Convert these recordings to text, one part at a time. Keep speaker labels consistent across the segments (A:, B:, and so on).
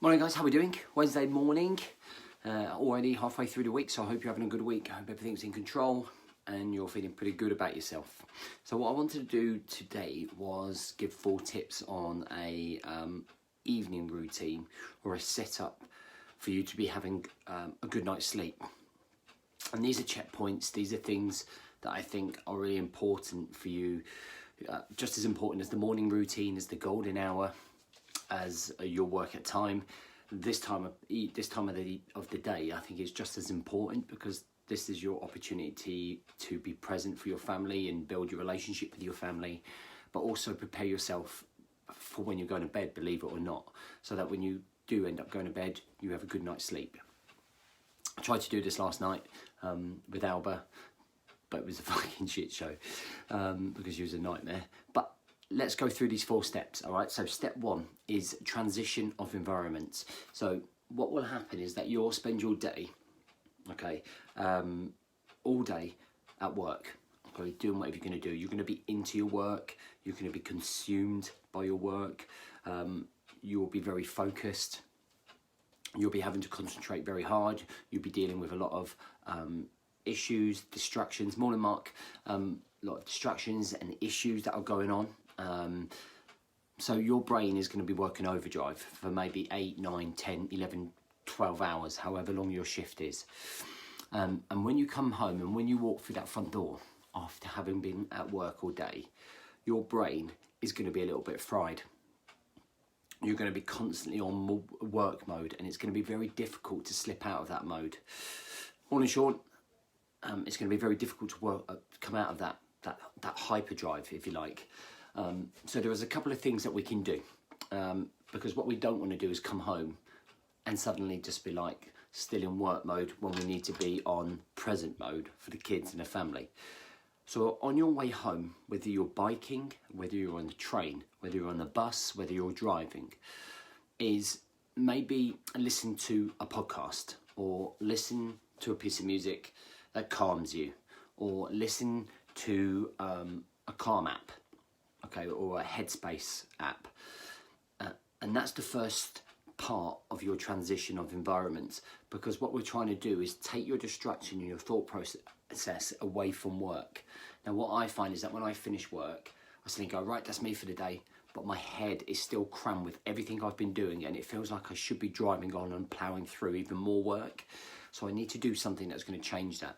A: Morning guys, how are we doing? Wednesday morning, already halfway through the week, so I hope you're having a good week. I hope everything's in control and you're feeling pretty good about yourself. So what I wanted to do today was give 4 tips on a evening routine or a setup for you to be having a good night's sleep. And these are checkpoints, these are things that I think are really important for you, just as important as the morning routine, as the golden hour, as your work at time. This time of the day, I think is just as important, because this is your opportunity to be present for your family and build your relationship with your family, but also prepare yourself for when you're going to bed, believe it or not, so that when you do end up going to bed, you have a good night's sleep. I tried to do this last night with Alba, but it was a fucking shit show because she was a nightmare. But let's go through these 4 steps, all right? So step 1 is transition of environments. So what will happen is that you'll spend your day, okay, all day at work, okay, doing whatever you're going to do. You're going to be into your work. You're going to be consumed by your work. You'll be very focused. You'll be having to concentrate very hard. You'll be dealing with a lot of issues, distractions. Morning, Mark. A lot of distractions and issues that are going on. So your brain is going to be working overdrive for maybe 8, 9, 10, 11, 12 hours, however long your shift is. And when you come home and when you walk through that front door after having been at work all day, your brain is going to be a little bit fried. You're going to be constantly on work mode, and it's going to be very difficult to slip out of that mode. Morning, Sean. It's going to be very difficult to come out of that hyperdrive, if you like. So there is a couple of things that we can do, because what we don't want to do is come home and suddenly just be like still in work mode when we need to be on present mode for the kids and the family. So on your way home, whether you're biking, whether you're on the train, whether you're on the bus, whether you're driving, is maybe listen to a podcast or listen to a piece of music that calms you, or listen to a Calm app, okay, or a Headspace app. And that's the first part of your transition of environments, because what we're trying to do is take your distraction and your thought process away from work. Now what I find is that when I finish work, I suddenly go, right, that's me for the day, but my head is still crammed with everything I've been doing, and it feels like I should be driving on and ploughing through even more work. So I need to do something that's going to change that.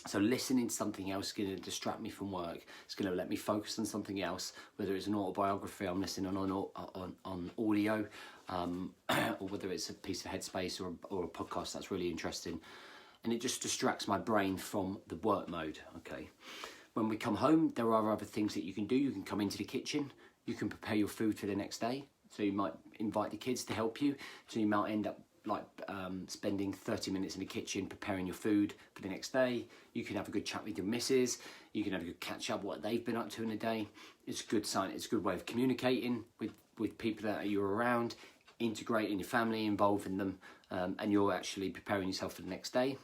A: So listening to something else is going to distract me from work. It's going to let me focus on something else, whether it's an autobiography I'm listening on audio, or whether it's a piece of Headspace or a podcast that's really interesting. And it just distracts my brain from the work mode, okay? When we come home, there are other things that you can do. You can come into the kitchen. You can prepare your food for the next day. So you might invite the kids to help you. So you might end up spending 30 minutes in the kitchen preparing your food for the next day. You can have a good chat with your missus. You can have a good catch up what they've been up to in a day. It's a good sign. It's a good way of communicating with people that you're around, integrating your family, involving them, and you're actually preparing yourself for the next day.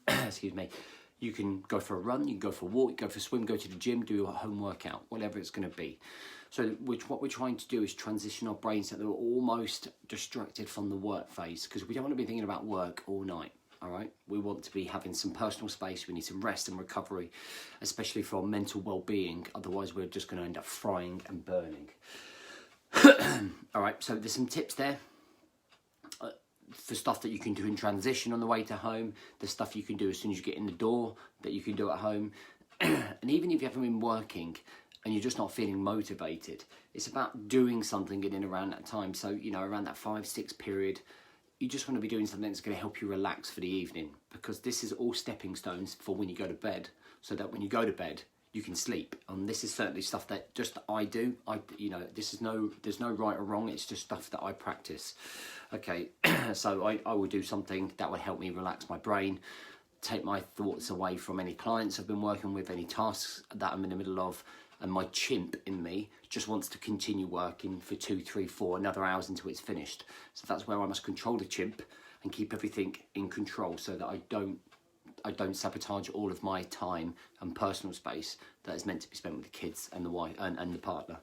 A: Excuse me. You can go for a run, you can go for a walk, you can go for a swim, go to the gym, do a home workout, whatever it's going to be. So what we're trying to do is transition our brains so that they're almost distracted from the work phase, because we don't want to be thinking about work all night, all right? We want to be having some personal space. We need some rest and recovery, especially for our mental well-being. Otherwise, we're just going to end up frying and burning. All right, so there's some tips there. For stuff that you can do in transition on the way to home, the stuff you can do as soon as you get in the door that you can do at home. And even if you haven't been working and you're just not feeling motivated, it's about doing something in and around that time. So, you know, around that 5-6 period, you just want to be doing something that's going to help you relax for the evening, because this is all stepping stones for when you go to bed, so that when you go to bed, you can sleep. And this is certainly stuff that just I do. There's no right or wrong. It's just stuff that I practice. Okay, so I will do something that will help me relax my brain, take my thoughts away from any clients I've been working with, any tasks that I'm in the middle of, and my chimp in me just wants to continue working for 2, 3, 4 another hours until it's finished. So that's where I must control the chimp and keep everything in control, so that I don't sabotage all of my time and personal space that is meant to be spent with the kids and the wife and the partner.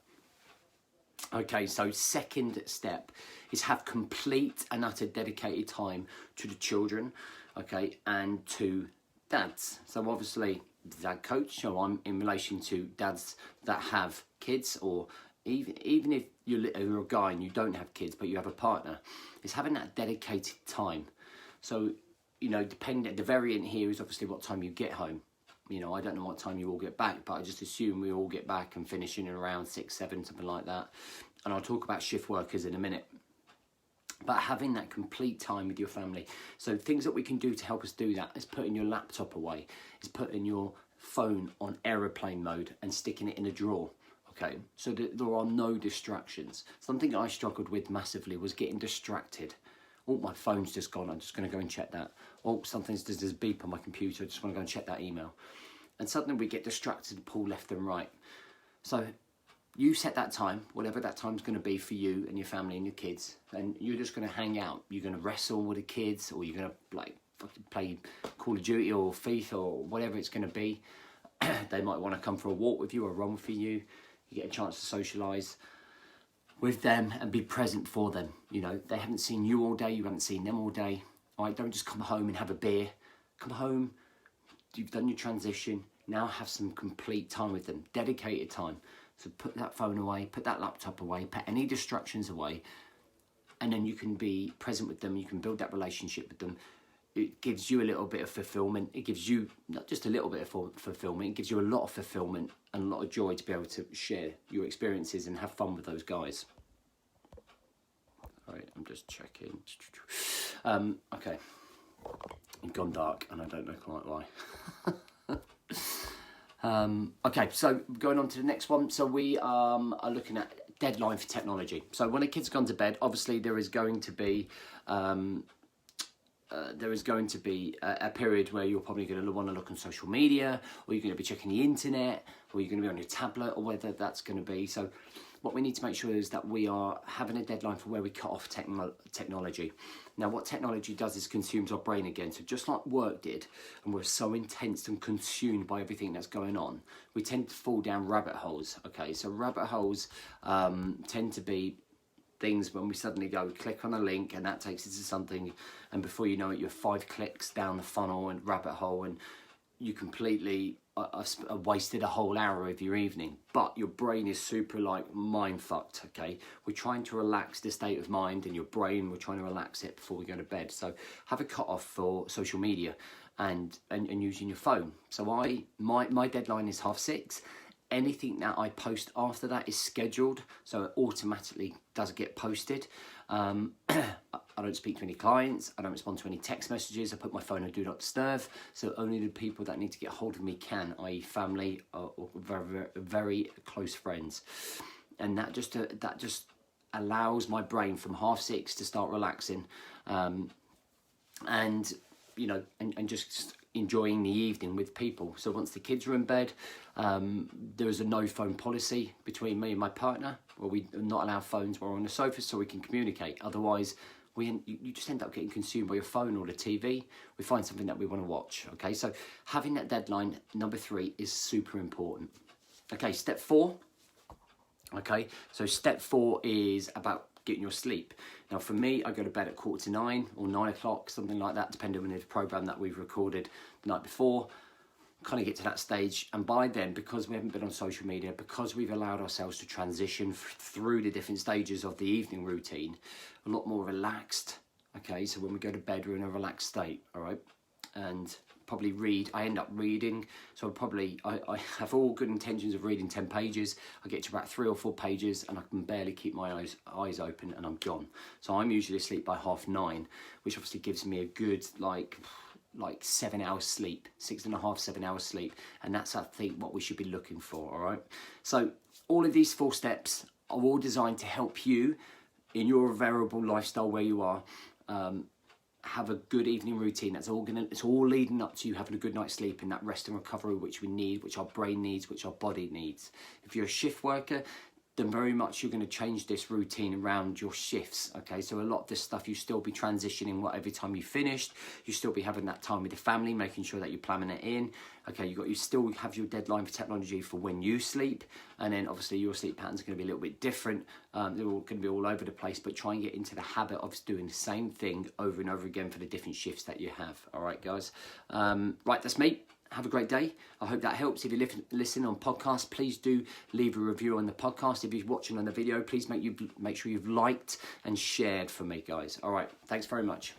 A: Okay, so second step is have complete and utter dedicated time to the children, okay, and to dads. So obviously, dad coach, so I'm in relation to dads that have kids, or even if you're a guy and you don't have kids, but you have a partner, is having that dedicated time. So, you know, the variant here is obviously what time you get home. You know, I don't know what time you all get back, but I just assume we all get back and finish in around 6, 7, something like that. And I'll talk about shift workers in a minute. But having that complete time with your family. So things that we can do to help us do that is putting your laptop away, is putting your phone on aeroplane mode and sticking it in a drawer. Okay, so that there are no distractions. Something I struggled with massively was getting distracted. Oh, my phone's just gone, I'm just going to go and check that. Oh, something's does this beep on my computer, I just want to go and check that email. And suddenly we get distracted and pull left and right. So you set that time, whatever that time's going to be for you and your family and your kids, and you're just going to hang out. You're going to wrestle with the kids, or you're going to like fucking play Call of Duty or FIFA or whatever it's going to be. They might want to come for a walk with you or run for you. You get a chance to socialise with them and be present for them. You know, they haven't seen you all day, you haven't seen them all day. All right, don't just come home and have a beer. Come home, you've done your transition, now have some complete time with them, dedicated time. So put that phone away, put that laptop away, put any distractions away, and then you can be present with them, you can build that relationship with them. It gives you a little bit of fulfillment. It gives you not just a little bit of fulfillment, it gives you a lot of fulfillment and a lot of joy to be able to share your experiences and have fun with those guys. All right, I'm just checking. Okay, it's gone dark and I don't know quite why. Okay, so going on to the next one. So we are looking at deadline for technology. So when a kid's gone to bed, obviously there is going to be a period where you're probably going to want to look on social media, or you're going to be checking the internet, or you're going to be on your tablet, or whether that's going to be. So what we need to make sure is that we are having a deadline for where we cut off technology. Now, what technology does is consumes our brain again. So just like work did, and we're so intense and consumed by everything that's going on, we tend to fall down rabbit holes. Okay, so rabbit holes tend to be things when we suddenly go click on a link and that takes us to something, and before you know it, you're 5 clicks down the funnel and rabbit hole, and you completely wasted a whole hour of your evening. But your brain is super like mind fucked. Okay, we're trying to relax the state of mind and your brain, we're trying to relax it before we go to bed. So have a cut off for social media and using your phone. So my deadline is 6:30. Anything that I post after that is scheduled, so it automatically does get posted. I don't speak to any clients, I don't respond to any text messages, I put my phone on do not disturb, so only the people that need to get hold of me can, i.e. family or very, very close friends. And that just allows my brain from 6:30 to start relaxing, and you know, and just enjoying the evening with people. So once the kids are in bed, there is a no phone policy between me and my partner, where we not allow phones while we're on the sofa so we can communicate. Otherwise, you just end up getting consumed by your phone or the TV. We find something that we want to watch. Okay, so having that deadline, number 3, is super important. Okay, step 4. Okay, so step 4 is about getting your sleep. Now for me, I go to bed at 8:45 or 9 o'clock, something like that, depending on the program that we've recorded the night before. Kind of get to that stage, and by then, because we haven't been on social media, because we've allowed ourselves to transition through the different stages of the evening routine, a lot more relaxed. Okay, so when we go to bed, we're in a relaxed state. All right, and probably read. I end up reading, so I have all good intentions of reading 10 pages. I get to about 3 or 4 pages and I can barely keep my eyes open and I'm gone. So I'm usually asleep by 9:30, which obviously gives me a good like 7 hours sleep, 6.5, 7 hours sleep, and that's I think what we should be looking for. All right, so all of these 4 steps are all designed to help you in your variable lifestyle where you are, have a good evening routine. It's all leading up to you having a good night's sleep and that rest and recovery which we need, which our brain needs, which our body needs. If you're a shift worker, then very much you're going to change this routine around your shifts. Okay, so a lot of this stuff you still be transitioning every time you finished. You still be having that time with the family, making sure that you're planning it in. Okay, you still have your deadline for technology for when you sleep, and then obviously your sleep pattern's going to be a little bit different. They're all going to be all over the place, but try and get into the habit of doing the same thing over and over again for the different shifts that you have. All right, guys. Right, that's me. Have a great day. I hope that helps. If you listen on podcast, please do leave a review on the podcast. If you're watching on the video, please make sure you've liked and shared for me, guys. All right. Thanks very much.